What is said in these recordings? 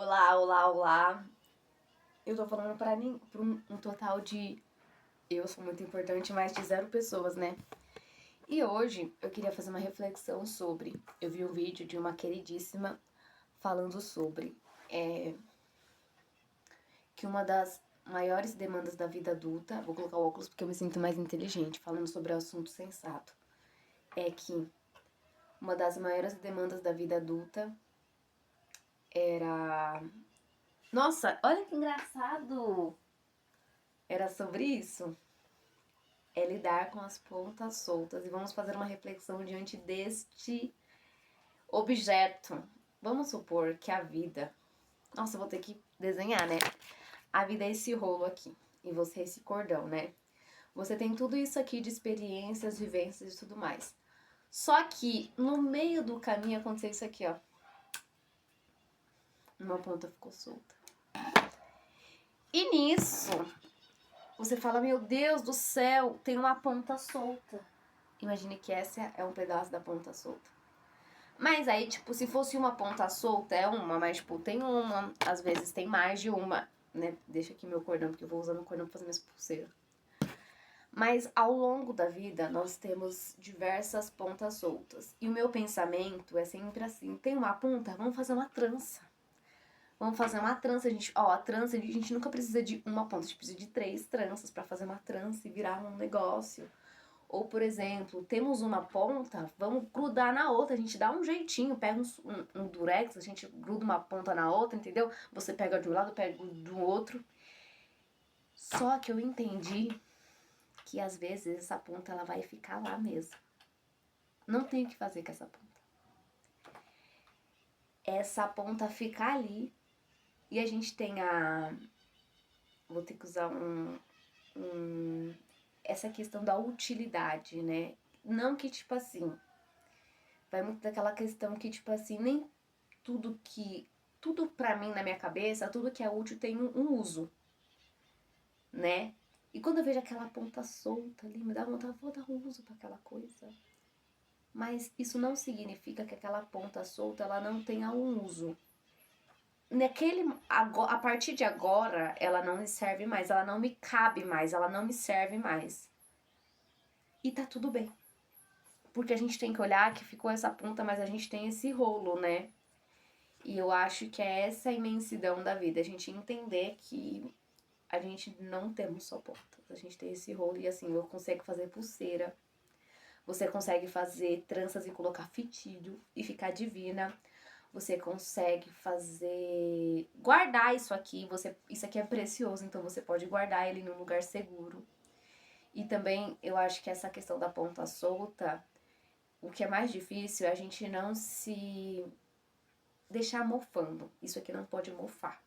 Olá, olá, olá. Eu tô falando pra um total de... Eu sou muito importante, mais de 0 pessoas, né? E hoje eu queria fazer uma reflexão sobre... Eu vi um vídeo de uma queridíssima falando sobre... que uma das maiores demandas da vida adulta... Vou colocar o óculos porque eu me sinto mais inteligente, falando sobre o assunto sensato. É que uma das maiores demandas da vida adulta era... Nossa, olha que engraçado! Era sobre isso. É lidar com as pontas soltas. E vamos fazer uma reflexão diante deste objeto. Vamos supor que a vida... Nossa, eu vou ter que desenhar, né? A vida é esse rolo aqui. E você é esse cordão, né? Você tem tudo isso aqui de experiências, vivências e tudo mais. Só que no meio do caminho aconteceu isso aqui, ó. Uma ponta ficou solta. E nisso, você fala, meu Deus do céu, tem uma ponta solta. Imagine que essa é um pedaço da ponta solta. Mas aí, tipo, se fosse uma ponta solta, é uma, mas, tipo, tem uma, às vezes tem mais de uma, né? Deixa aqui meu cordão, porque eu vou usando o cordão pra fazer minhas pulseiras. Mas ao longo da vida, nós temos diversas pontas soltas. E o meu pensamento é sempre assim, tem uma ponta, vamos fazer uma trança. Vamos fazer uma trança, gente. Ó, a trança, a gente nunca precisa de uma ponta, a gente precisa de 3 tranças pra fazer uma trança e virar um negócio. Ou, por exemplo, temos uma ponta, vamos grudar na outra, a gente dá um jeitinho, pega um durex, a gente gruda uma ponta na outra, entendeu? Você pega de um lado, pega do outro. Só que eu entendi que às vezes essa ponta ela vai ficar lá mesmo. Não tem o que fazer com essa ponta. Essa ponta fica ali e a gente tem a... Vou ter que usar essa questão da utilidade, né? Não que, tipo assim, vai muito daquela questão que, tipo assim, nem tudo pra mim na minha cabeça, tudo que é útil tem um uso, né? E quando eu vejo aquela ponta solta ali, me dá vontade, vou dar um uso pra aquela coisa. Mas isso não significa que aquela ponta solta, ela não tenha um uso. A partir de agora, ela não me serve mais, ela não me cabe mais, ela não me serve mais. E tá tudo bem. Porque a gente tem que olhar que ficou essa ponta, mas a gente tem esse rolo, né? E eu acho que é essa a imensidão da vida, a gente entender que a gente não temos só pontas, a gente tem esse rolo e assim, eu consigo fazer pulseira, você consegue fazer tranças e colocar fitilho e ficar divina, você consegue fazer, guardar isso aqui, isso aqui é precioso, então você pode guardar ele num lugar seguro. E também eu acho que essa questão da ponta solta, o que é mais difícil é a gente não se deixar mofando. Isso aqui não pode mofar.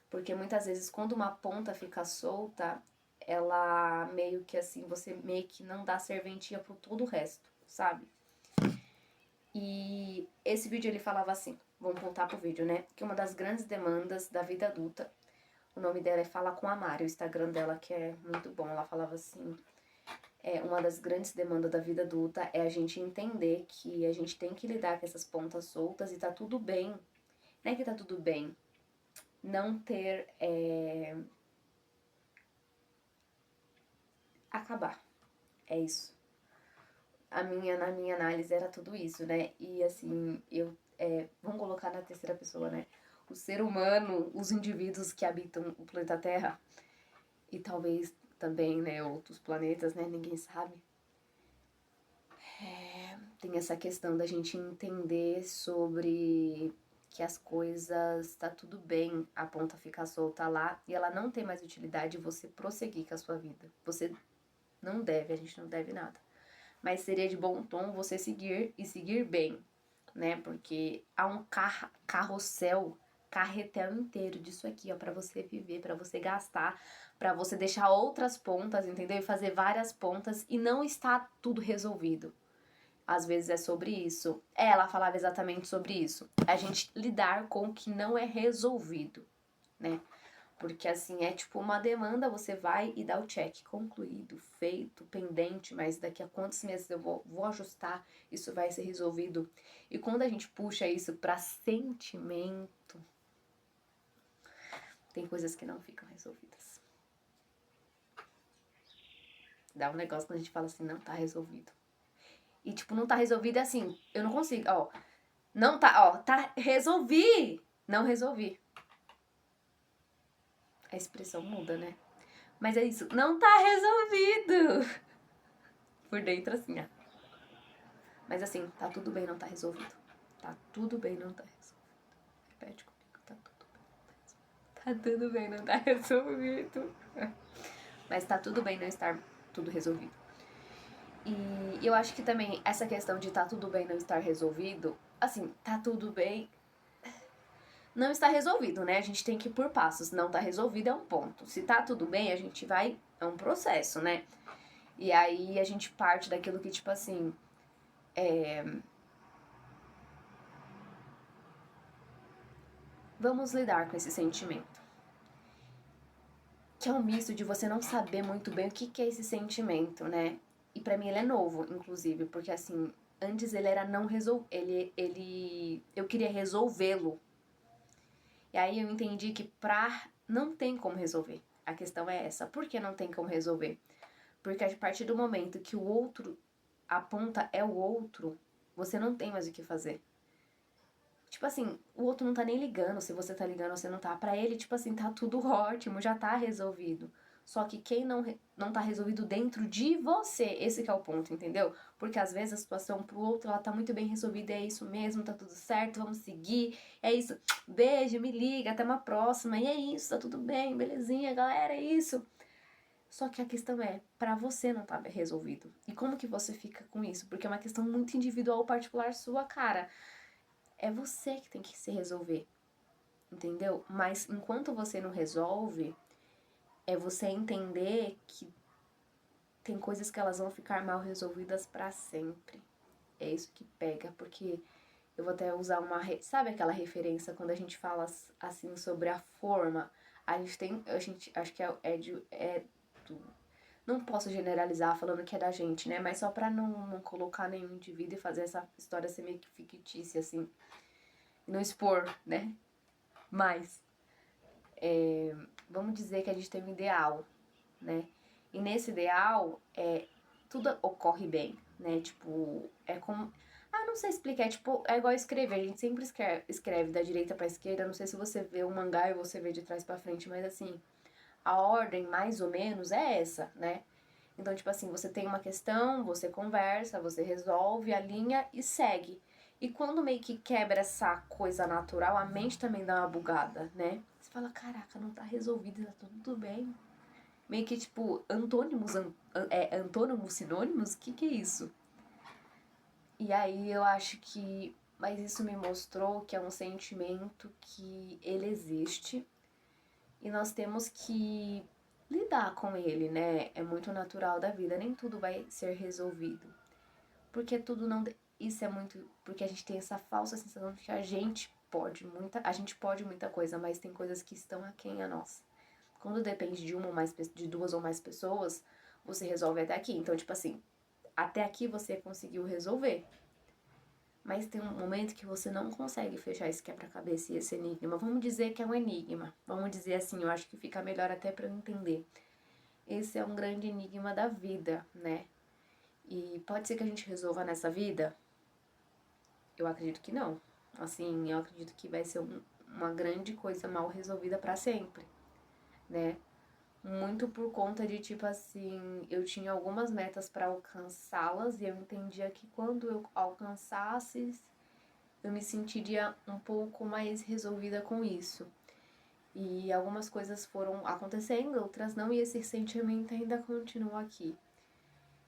Porque muitas vezes quando uma ponta fica solta, ela meio que assim, você meio que não dá serventia pro todo o resto, sabe? E esse vídeo ele falava assim, vamos voltar pro vídeo, né? Que uma das grandes demandas da vida adulta, o nome dela é Fala com a Mari, o Instagram dela que é muito bom, ela falava assim, uma das grandes demandas da vida adulta é a gente entender que a gente tem que lidar com essas pontas soltas e tá tudo bem. Não é que tá tudo bem não ter... acabar. É isso. Na minha análise era tudo isso, né? E assim, vamos colocar na terceira pessoa, né? O ser humano, os indivíduos que habitam o planeta Terra, e talvez também, né, outros planetas, né? Ninguém sabe. Tem essa questão da gente entender sobre que as coisas, tá tudo bem, a ponta ficar solta lá e ela não tem mais utilidade, você prosseguir com a sua vida. Você não deve, a gente não deve nada. Mas seria de bom tom você seguir e seguir bem, né? Porque há um carrossel, carretel inteiro disso aqui, ó, pra você viver, pra você gastar, pra você deixar outras pontas, entendeu? E fazer várias pontas e não está tudo resolvido. Às vezes é sobre isso. Ela falava exatamente sobre isso. A gente lidar com o que não é resolvido, né? Porque assim, é tipo uma demanda, você vai e dá o check, concluído, feito, pendente, mas daqui a quantos meses eu vou ajustar, isso vai ser resolvido. E quando a gente puxa isso pra sentimento, tem coisas que não ficam resolvidas. Dá um negócio quando a gente fala assim, não tá resolvido. E, tipo, não tá resolvido é assim, eu não consigo, ó. Não tá, ó, tá, resolvi. Não resolvi. A expressão muda, né? Mas é isso, não tá resolvido. Por dentro, assim, ó. Mas assim, tá tudo bem não tá resolvido. Tá tudo bem não tá resolvido. Repete comigo, tá tudo bem não tá resolvido. Tá tudo bem não tá resolvido. Mas tá tudo bem não estar tudo resolvido. E eu acho que também essa questão de tá tudo bem não estar resolvido, assim, tá tudo bem não está resolvido, né? A gente tem que ir por passos. Não tá resolvido é um ponto. Se tá tudo bem, a gente vai... É um processo, né? E aí a gente parte daquilo que, tipo assim... Vamos lidar com esse sentimento. Que é um misto de você não saber muito bem o que é esse sentimento, né? E pra mim ele é novo, inclusive, porque assim... Antes ele era não resolver... Eu queria resolvê-lo. E aí eu entendi que não tem como resolver. A questão é essa. Por que não tem como resolver? Porque a partir do momento que o outro aponta é o outro, você não tem mais o que fazer. Tipo assim, o outro não tá nem ligando se você tá ligando ou você não tá. Pra ele, tipo assim, tá tudo ótimo, já tá resolvido. Só que quem não tá resolvido dentro de você, esse que é o ponto, entendeu? Porque às vezes a situação pro outro, ela tá muito bem resolvida, é isso mesmo, tá tudo certo, vamos seguir, é isso, beijo, me liga, até uma próxima, e é isso, tá tudo bem, belezinha, galera, é isso. Só que a questão é, pra você não tá resolvido. E como que você fica com isso? Porque é uma questão muito individual, particular sua, cara. É você que tem que se resolver, entendeu? Mas enquanto você não resolve, é você entender que tem coisas que elas vão ficar mal resolvidas pra sempre. É isso que pega, porque eu vou até usar sabe aquela referência quando a gente fala assim sobre a forma? Acho que não posso generalizar falando que é da gente, né? Mas só pra não colocar nenhum indivíduo e fazer essa história ser meio que fictícia, assim. E não expor, né? Mas, vamos dizer que a gente tem um ideal, né? E nesse ideal, tudo ocorre bem, né? Tipo, é como... Ah, não sei explicar, é igual escrever, a gente sempre escreve da direita pra esquerda, não sei se você vê um mangá e você vê de trás pra frente, mas assim, a ordem, mais ou menos, é essa, né? Então, tipo assim, você tem uma questão, você conversa, você resolve, alinha e segue. E quando meio que quebra essa coisa natural, a mente também dá uma bugada, né? Você fala, caraca, não tá resolvido, tá tudo bem. Meio que, tipo, antônimos, sinônimos? Que é isso? E aí eu acho que... Mas isso me mostrou que é um sentimento que ele existe e nós temos que lidar com ele, né? É muito natural da vida, nem tudo vai ser resolvido. Porque tudo não... Isso é muito... Porque a gente tem essa falsa sensação de que a gente pode muita coisa, mas tem coisas que estão aquém a nós. Quando depende de duas ou mais pessoas, você resolve até aqui. Então, tipo assim, até aqui você conseguiu resolver. Mas tem um momento que você não consegue fechar esse quebra-cabeça e esse enigma. Vamos dizer que é um enigma. Vamos dizer assim, eu acho que fica melhor até pra eu entender. Esse é um grande enigma da vida, né? E pode ser que a gente resolva nessa vida? Eu acredito que não. Assim, eu acredito que vai ser uma grande coisa mal resolvida pra sempre, né? Muito por conta de, tipo assim, eu tinha algumas metas pra alcançá-las e eu entendia que quando eu alcançasse, eu me sentiria um pouco mais resolvida com isso. E algumas coisas foram acontecendo, outras não, e esse sentimento ainda continua aqui.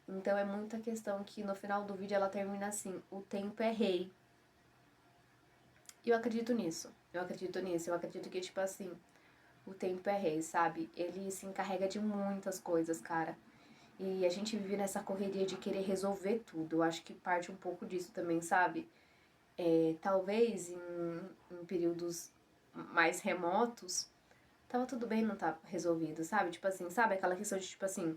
Então é muita questão que no final do vídeo ela termina assim, o tempo é rei. E eu acredito nisso, eu acredito que, tipo assim, o tempo é rei, sabe? Ele se encarrega de muitas coisas, cara. E a gente vive nessa correria de querer resolver tudo, eu acho que parte um pouco disso também, sabe? Talvez em períodos mais remotos, tava tudo bem não tá resolvido, sabe? Tipo assim, sabe aquela questão de, tipo assim,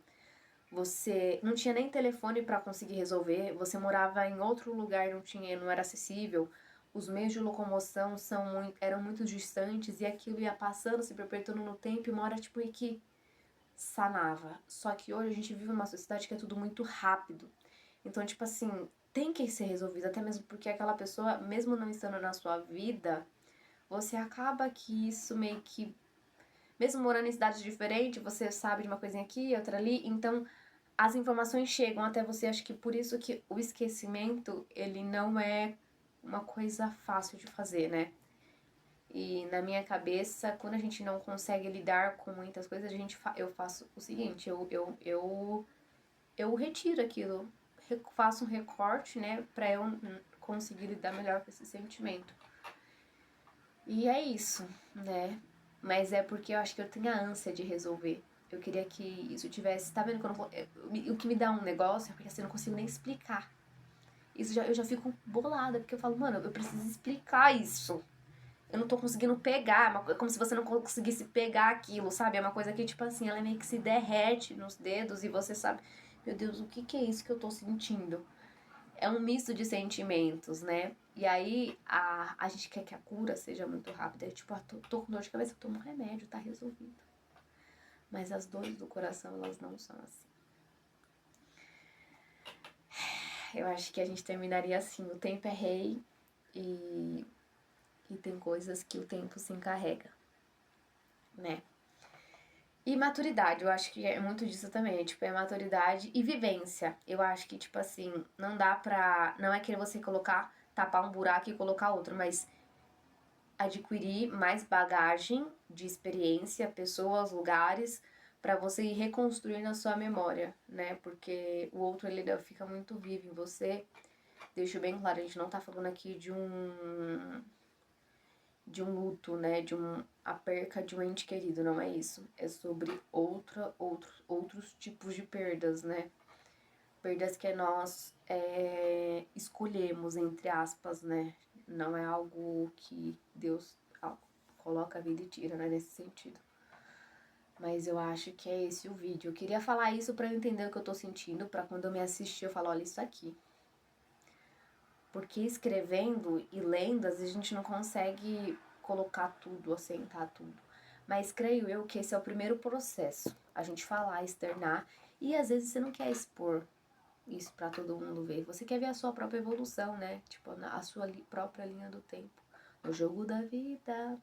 você não tinha nem telefone pra conseguir resolver, você morava em outro lugar, não era acessível, os meios de locomoção eram muito distantes e aquilo ia passando, se perpetuando no tempo e uma hora, tipo, e que sanava. Só que hoje a gente vive numa sociedade que é tudo muito rápido. Então, tipo assim, tem que ser resolvido, até mesmo porque aquela pessoa, mesmo não estando na sua vida, você acaba que isso meio que, mesmo morando em cidades diferentes, você sabe de uma coisinha aqui, outra ali, então as informações chegam até você, acho que por isso que o esquecimento, ele não é uma coisa fácil de fazer, né? E na minha cabeça, quando a gente não consegue lidar com muitas coisas, eu faço o seguinte, eu retiro aquilo, faço um recorte, né, pra eu conseguir lidar melhor com esse sentimento. E é isso, né? Mas é porque eu acho que eu tenho a ânsia de resolver. Eu queria que isso tivesse. Tá vendo? O que me dá um negócio é porque assim, eu não consigo nem explicar. Eu já fico bolada, porque eu falo, mano, eu preciso explicar isso. Eu não tô conseguindo pegar. É como se você não conseguisse pegar aquilo, sabe? É uma coisa que, tipo assim, ela meio que se derrete nos dedos e você sabe, meu Deus, o que é isso que eu tô sentindo? É um misto de sentimentos, né? E aí a gente quer que a cura seja muito rápida. É tipo, tô com dor de cabeça, tomo um remédio, tá resolvido. Mas as dores do coração, elas não são assim. Eu acho que a gente terminaria assim, o tempo é rei e tem coisas que o tempo se encarrega, né? E maturidade, eu acho que é muito disso também, tipo, é maturidade e vivência. Eu acho que, tipo assim, não dá pra... Não é querer você colocar, tapar um buraco e colocar outro, mas adquirir mais bagagem de experiência, pessoas, lugares, para você ir reconstruindo a sua memória, né? Porque o outro ele fica muito vivo em você. Deixo bem claro, a gente não tá falando aqui de um luto, né? A perca de um ente querido, não é isso. É sobre outros tipos de perdas, né? Perdas que nós escolhemos, entre aspas, né? Não é algo que Deus coloca a vida e tira, né? Nesse sentido. Mas eu acho que é esse o vídeo. Eu queria falar isso pra eu entender o que eu tô sentindo, pra quando eu me assistir eu falar, olha isso aqui. Porque escrevendo e lendo, às vezes a gente não consegue colocar tudo, assentar tudo. Mas creio eu que esse é o primeiro processo. A gente falar, externar. E às vezes você não quer expor isso pra todo mundo ver. Você quer ver a sua própria evolução, né? Tipo, a sua própria linha do tempo. No jogo da vida,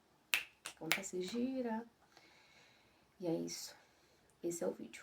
conta se gira. E é isso. Esse é o vídeo.